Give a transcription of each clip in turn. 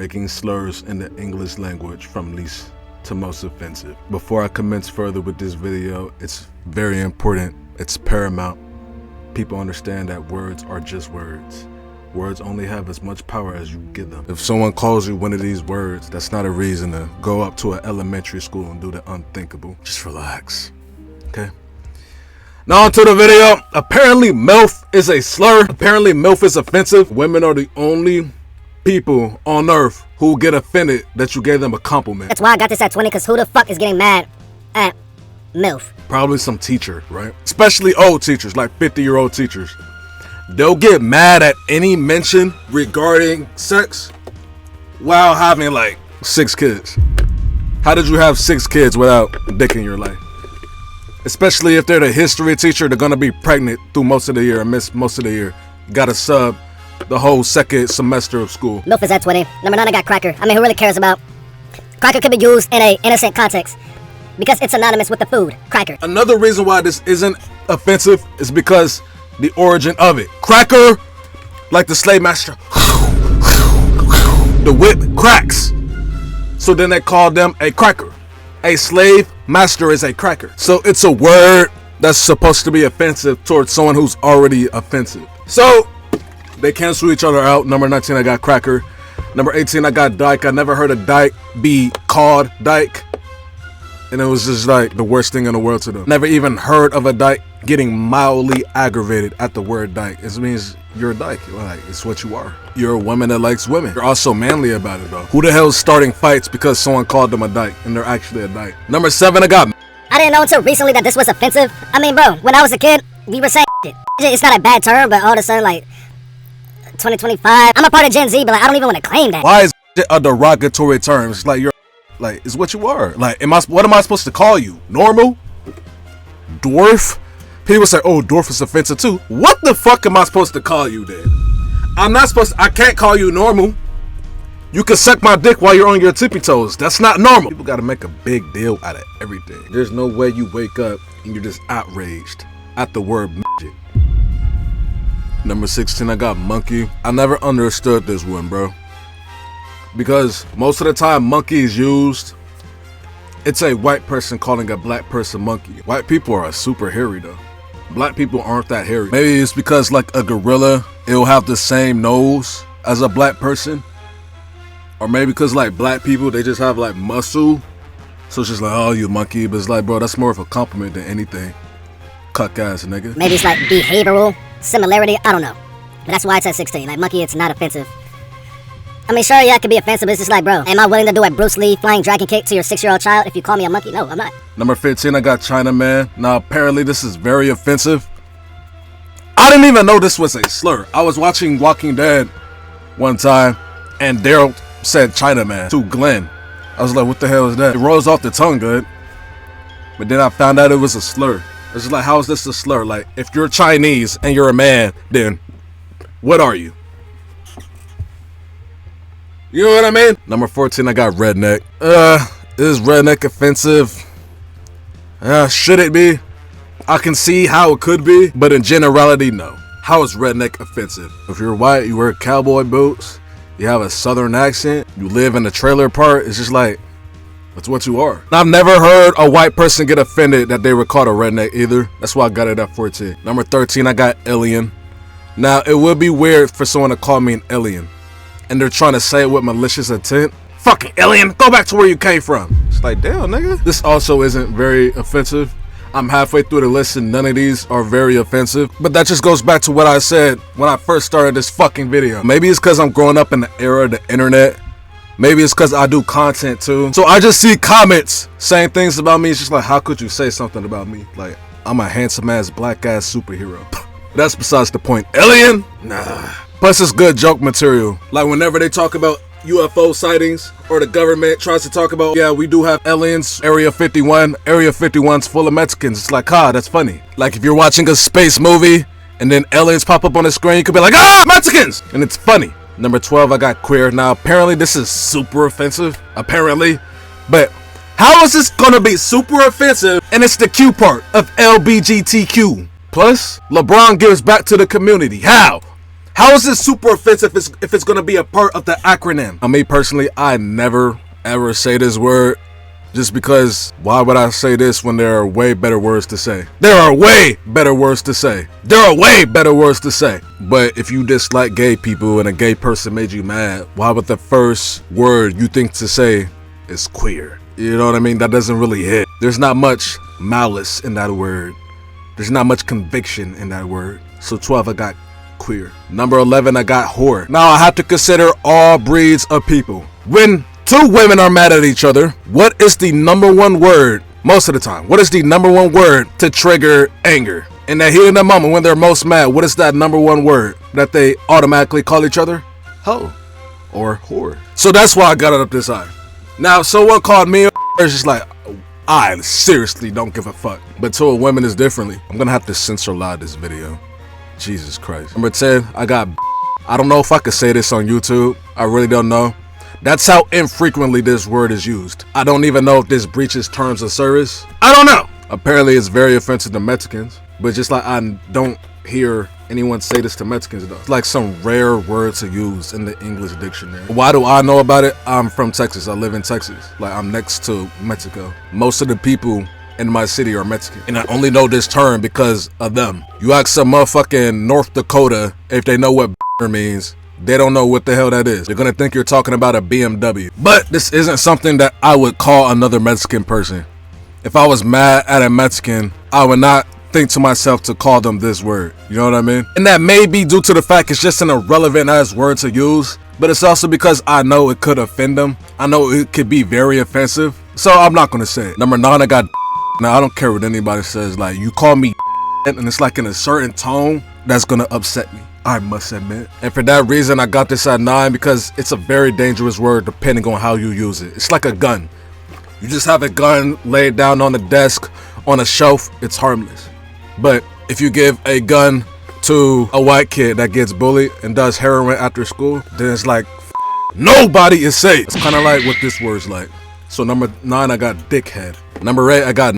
ranking slurs in the English language from least to most offensive. Before I commence further with this video, it's very important, it's paramount. People understand that words are just words. Words only have as much power as you give them. If someone calls you one of these words, that's not a reason to go up to an elementary school and do the unthinkable. Just relax, okay? Now onto the video. Apparently MILF is a slur. Apparently MILF is offensive. Women are the only people on earth who get offended that you gave them a compliment. That's why I got this at 20, because who the fuck is getting mad at MILF? Probably some teacher, right? Especially old teachers, like 50-year-old teachers. They'll get mad at any mention regarding sex while having like 6 kids. How did you have 6 kids without a dick in your life? Especially if they're the history teacher, they're gonna be pregnant through most of the year and miss most of the year. You gotta sub the whole second semester of school. MILF is at 20. Number 9, I got cracker. I mean, who really cares about? Cracker could be used in a innocent context because it's synonymous with the food, cracker. Another reason why this isn't offensive is because the origin of it. Cracker, like the slave master, the whip cracks. So then they called them a cracker. A slave master is a cracker. So it's a word that's supposed to be offensive towards someone who's already offensive. So they cancel each other out. Number 19, I got cracker. Number 18, I got dyke. I never heard a dyke be called dyke. And it was just like the worst thing in the world to them. Never even heard of a dyke getting mildly aggravated at the word dyke. It means you're a dyke. Like, it's what you are. You're a woman that likes women. You're also manly about it though. Who the hell is starting fights because someone called them a dyke and they're actually a dyke? Number 7, I got. I didn't know until recently that this was offensive. I mean, bro, when I was a kid, we were saying shit. It's not a bad term, but all of a sudden, like, 2025, I'm a part of Gen Z, but like, I don't even want to claim that. Why is it a derogatory term? It's like like, it's what you are. Like, what am I supposed to call you? Normal? Dwarf? People say, oh, dwarf is offensive too. What the fuck am I supposed to call you then? I can't call you normal. You can suck my dick while you're on your tippy toes. That's not normal. People gotta make a big deal out of everything. There's no way you wake up and you're just outraged at the word midget. Number 16, I got monkey. I never understood this one, bro. Because most of the time monkey is used, it's a white person calling a black person monkey. White people are super hairy though. Black people aren't that hairy. Maybe it's because like a gorilla, it'll have the same nose as a black person. Or maybe because like black people, they just have like muscle. So it's just like, oh, you monkey. But it's like, bro, that's more of a compliment than anything. Cuck ass nigga. Maybe it's like behavioral similarity, I don't know. But that's why it's at 16. Like monkey, it's not offensive. I mean, sure, yeah, it could be offensive, but it's just like, bro, am I willing to do a Bruce Lee flying dragon kick to your 6-year-old child if you call me a monkey? No, I'm not. Number 15, I got Chinaman. Now, apparently this is very offensive. I didn't even know this was a slur. I was watching Walking Dead one time, and Daryl said Chinaman to Glenn. I was like, what the hell is that? It rolls off the tongue good. But then I found out it was a slur. It's just like, how is this a slur? Like, if you're Chinese and you're a man, then what are you? You know what I mean? Number 14, I got redneck. Is redneck offensive? Should it be? I can see how it could be, but in generality, no. How is redneck offensive? If you're white, you wear cowboy boots, you have a southern accent, you live in a trailer park, it's just like, that's what you are. I've never heard a white person get offended that they were called a redneck either. That's why I got it at 14. Number 13, I got alien. Now, it would be weird for someone to call me an alien and they're trying to say it with malicious intent. Fucking alien, go back to where you came from. It's like, damn, nigga. This also isn't very offensive. I'm halfway through the list and none of these are very offensive. But that just goes back to what I said when I first started this fucking video. Maybe it's because I'm growing up in the era of the internet. Maybe it's because I do content too. So I just see comments saying things about me. It's just like, how could you say something about me? Like, I'm a handsome ass black ass superhero. That's besides the point. Alien? Nah. Plus it's good joke material. Like whenever they talk about UFO sightings or the government tries to talk about, yeah, we do have aliens, Area 51. Area 51's full of Mexicans. It's like, that's funny. Like if you're watching a space movie and then aliens pop up on the screen, you could be like, Mexicans! And it's funny. Number 12, I got queer. Now apparently this is super offensive. Apparently. But how is this gonna be super offensive and it's the Q part of LBGTQ? Plus, LeBron gives back to the community. How? How is this super offensive if it's gonna be a part of the acronym? Me personally, I never ever say this word. Just because, why would I say this when there are way better words to say? There are way better words to say. There are way better words to say. But if you dislike gay people and a gay person made you mad, why would the first word you think to say is queer? You know what I mean? That doesn't really hit. There's not much malice in that word. There's not much conviction in that word. So 12, I got queer. Number 11, I got whore. Now I have to consider all breeds of people. When two women are mad at each other, what is the number one word, most of the time, what is the number one word to trigger anger? In that heat of the moment when they're most mad, what is that number one word that they automatically call each other? Hoe or whore. So that's why I got it up this high. Now, if someone called me, it's just like, I seriously don't give a fuck. But to a woman is differently. I'm gonna have to censor a lot of this video. Jesus Christ. Number 10, I got I don't know if I could say this on YouTube. I really don't know. That's how infrequently this word is used. I don't even know if this breaches terms of service. I don't know. Apparently it's very offensive to Mexicans, but just like I don't hear anyone say this to Mexicans though. It's like some rare word to use in the English dictionary. Why do I know about it? I'm from Texas. I live in Texas. Like I'm next to Mexico. Most of the people in my city are Mexican, and I only know this term because of them. You ask some motherfucking North Dakota if they know what means. They don't know what the hell that is. They're gonna think you're talking about a BMW. But this isn't something that I would call another Mexican person. If I was mad at a Mexican, I would not think to myself to call them this word. You know what I mean? And that may be due to the fact it's just an irrelevant ass word to use, but it's also because I know it could offend them. I know it could be very offensive, so I'm not gonna say it. Number 9, I got now I don't care what anybody says. Like you call me and it's like in a certain tone that's gonna upset me, I must admit. And for that reason, I got this at 9 because it's a very dangerous word depending on how you use it. It's like a gun. You just have a gun laid down on the desk, on a shelf, it's harmless. But if you give a gun to a white kid that gets bullied and does heroin after school, then it's like, nobody is safe. It's kind of like what this word's like. So number 9, I got dickhead. Number 8, I got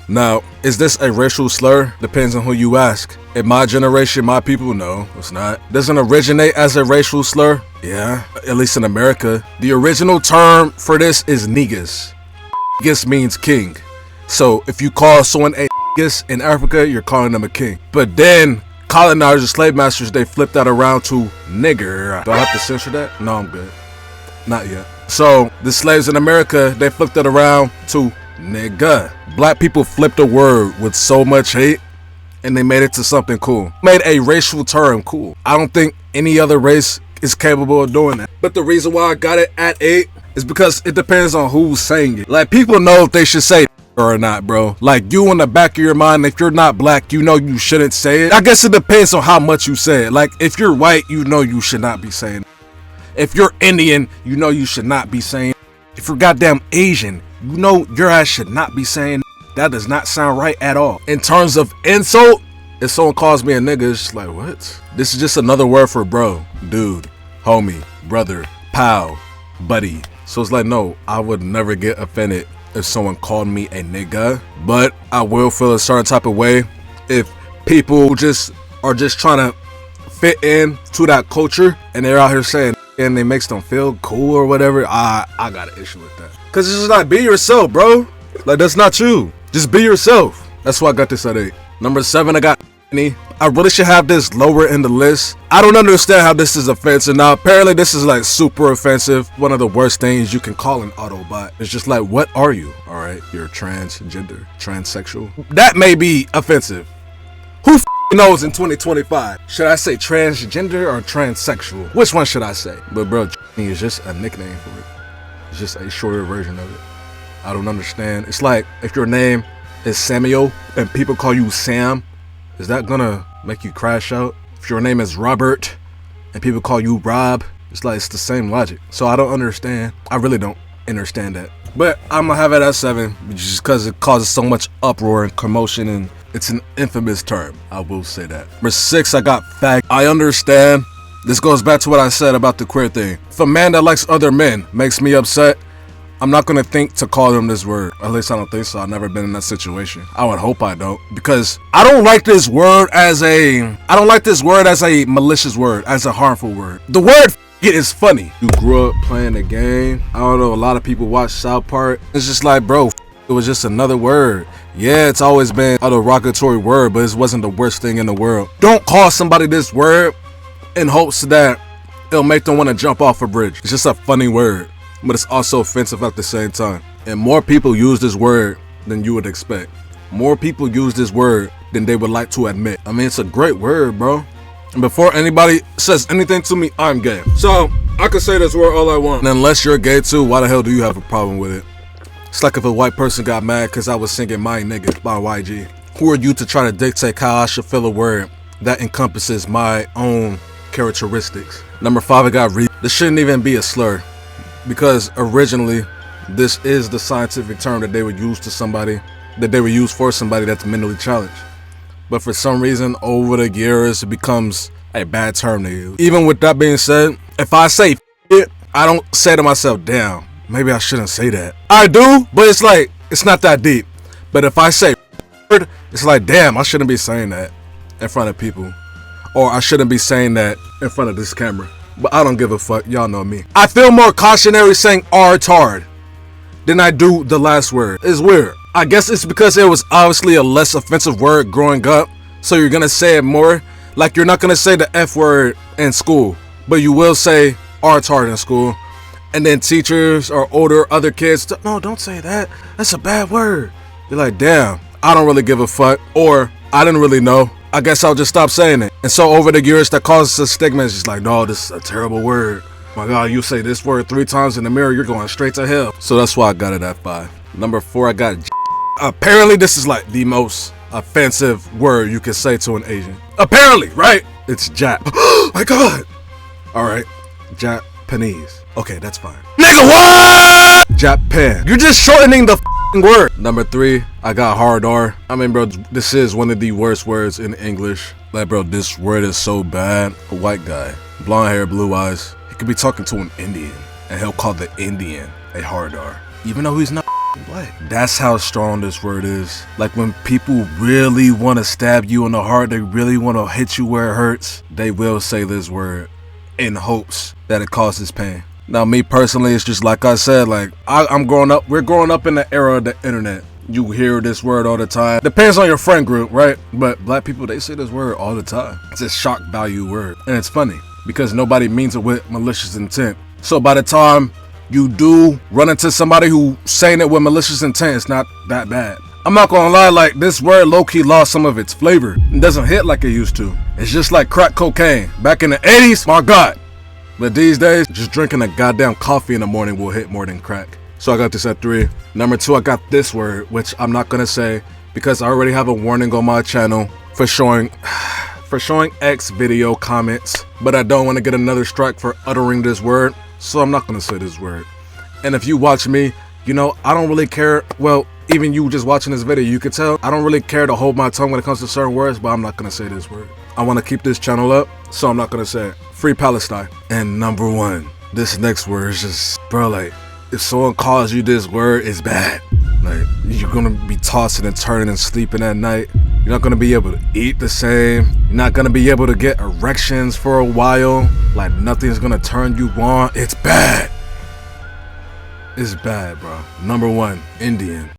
now, is this a racial slur? Depends on who you ask. In my generation, my people, no, it's not. Doesn't originate as a racial slur? Yeah, at least in America. The original term for this is niggas. Niggas means king. So if you call someone a niggas in Africa, you're calling them a king. But then colonizers, slave masters, they flipped that around to nigger. Do I have to censor that? No, I'm good. Not yet. So the slaves in America, they flipped it around to nigga. Black people flipped a word with so much hate and they made it to something cool. Made a racial term cool. I don't think any other race is capable of doing that. But the reason why I got it at 8 is because it depends on who's saying it. Like people know if they should say or not, bro. Like you in the back of your mind, if you're not black, you know you shouldn't say it. I guess it depends on how much you say it. Like if you're white, you know you should not be saying it. If you're Indian, you know you should not be saying it. If you're goddamn Asian, you know your ass should not be saying that. Does not sound right at all. In terms of insult, if someone calls me a nigga, it's just like, what? This is just another word for bro, dude, homie, brother, pal, buddy. So it's like, no, I would never get offended if someone called me a nigga, but I will feel a certain type of way if people just are just trying to fit in to that culture and they're out here saying and it makes them feel cool or whatever. I got an issue with that. Cause it's just like, be yourself, bro. Like that's not you. Just be yourself. That's why I got this at 8. Number 7, I got I really should have this lower in the list. I don't understand how this is offensive. Now apparently this is like super offensive. One of the worst things you can call an Autobot. It's just like, what are you? Alright, you're transgender, transsexual. That may be offensive. Who knows in 2025? Should I say transgender or transsexual? Which one should I say? But bro, is just a nickname for it. It's just a shorter version of it. I don't understand. It's like if your name is Samuel and people call you Sam, is that gonna make you crash out? If your name is Robert and people call you Rob, it's like it's the same logic. So I don't understand. I really don't understand that. But I'm gonna have it at 7 just because it causes so much uproar and commotion and it's an infamous term. I will say that. Number 6, I got fag. I understand. This goes back to what I said about the queer thing. If a man that likes other men makes me upset, I'm not gonna think to call them this word. At least I don't think so. I've never been in that situation. I would hope I don't, because I don't like this word as a malicious word, as a harmful word. The word it is funny. You grew up playing the game. I don't know, a lot of people watch South Park. It's just like, bro, it was just another word. Yeah, it's always been a derogatory word, but it wasn't the worst thing in the world. Don't call somebody this word in hopes that it'll make them want to jump off a bridge. It's just a funny word, but it's also offensive at the same time. And more people use this word than you would expect. More people use this word than they would like to admit. I mean, it's a great word, bro. And before anybody says anything to me, I'm gay. So I can say this word all I want. And unless you're gay too, why the hell do you have a problem with it? It's like if a white person got mad because I was singing My Nigga by YG. Who are you to try to dictate how I should feel a word that encompasses my own characteristics? Number 5, I got read. This shouldn't even be a slur, because originally this is the scientific term that they would use to somebody, that they would use for somebody that's mentally challenged. But for some reason, over the years, it becomes a bad term to use. Even with that being said, if I say it, I don't say to myself, damn, maybe I shouldn't say that. I do, but it's like, it's not that deep. But if I say it's like, damn, I shouldn't be saying that in front of people. Or I shouldn't be saying that in front of this camera. But I don't give a fuck, y'all know me. I feel more cautionary saying retard than I do the last word. It's weird. I guess it's because it was obviously a less offensive word growing up, so you're gonna say it more. Like, you're not gonna say the F word in school, but you will say retard in school. And then teachers or older other kids, no, don't say that. That's a bad word. You're like, damn, I don't really give a fuck. Or, I didn't really know. I guess I'll just stop saying it. And so over the years, that causes a stigma. It's just like, no, this is a terrible word. My God, you say this word 3 times in the mirror, you're going straight to hell. So that's why I got it at 5. Number 4, I got apparently this is like the most offensive word you can say to an Asian. Apparently, right? It's Jap. Oh my God. All right, Japanese. Okay, that's fine. Nigga, what? Japan. You're just shortening the word. Number 3, I got hard R. I mean, bro, this is one of the worst words in English. Like, bro, this word is so bad. A white guy, blonde hair, blue eyes. He could be talking to an Indian, and he'll call the Indian a hard R, even though he's not black. That's how strong this word is. Like, when people really want to stab you in the heart, they really want to hit you where it hurts, they will say this word in hopes that it causes pain. Now, me personally, it's just like I said, like, I'm growing up, we're growing up in the era of the internet. You hear this word all the time. Depends on your friend group, right? But black people, they say this word all the time. It's a shock value word. And it's funny, because nobody means it with malicious intent. So by the time you do run into somebody who saying it with malicious intent, it's not that bad. I'm not gonna lie, like, this word low-key lost some of its flavor. It doesn't hit like it used to. It's just like crack cocaine. Back in the 80s, my God. But these days, just drinking a goddamn coffee in the morning will hit more than crack. So I got this at 3. Number 2, I got this word, which I'm not gonna say because I already have a warning on my channel for showing X video comments. But I don't want to get another strike for uttering this word, so I'm not gonna say this word. And if you watch me, you know, I don't really care. Well, even you just watching this video, you can tell I don't really care to hold my tongue when it comes to certain words, but I'm not gonna say this word. I want to keep this channel up, so I'm not gonna say it. Free Palestine. And number 1, this next word is just, bro, like, if someone calls you this word, it's bad. Like, you're gonna be tossing and turning and sleeping at night. You're not gonna be able to eat the same. You're not gonna be able to get erections for a while. Like, nothing's gonna turn you on. It's bad. It's bad, bro. Number 1, Indian.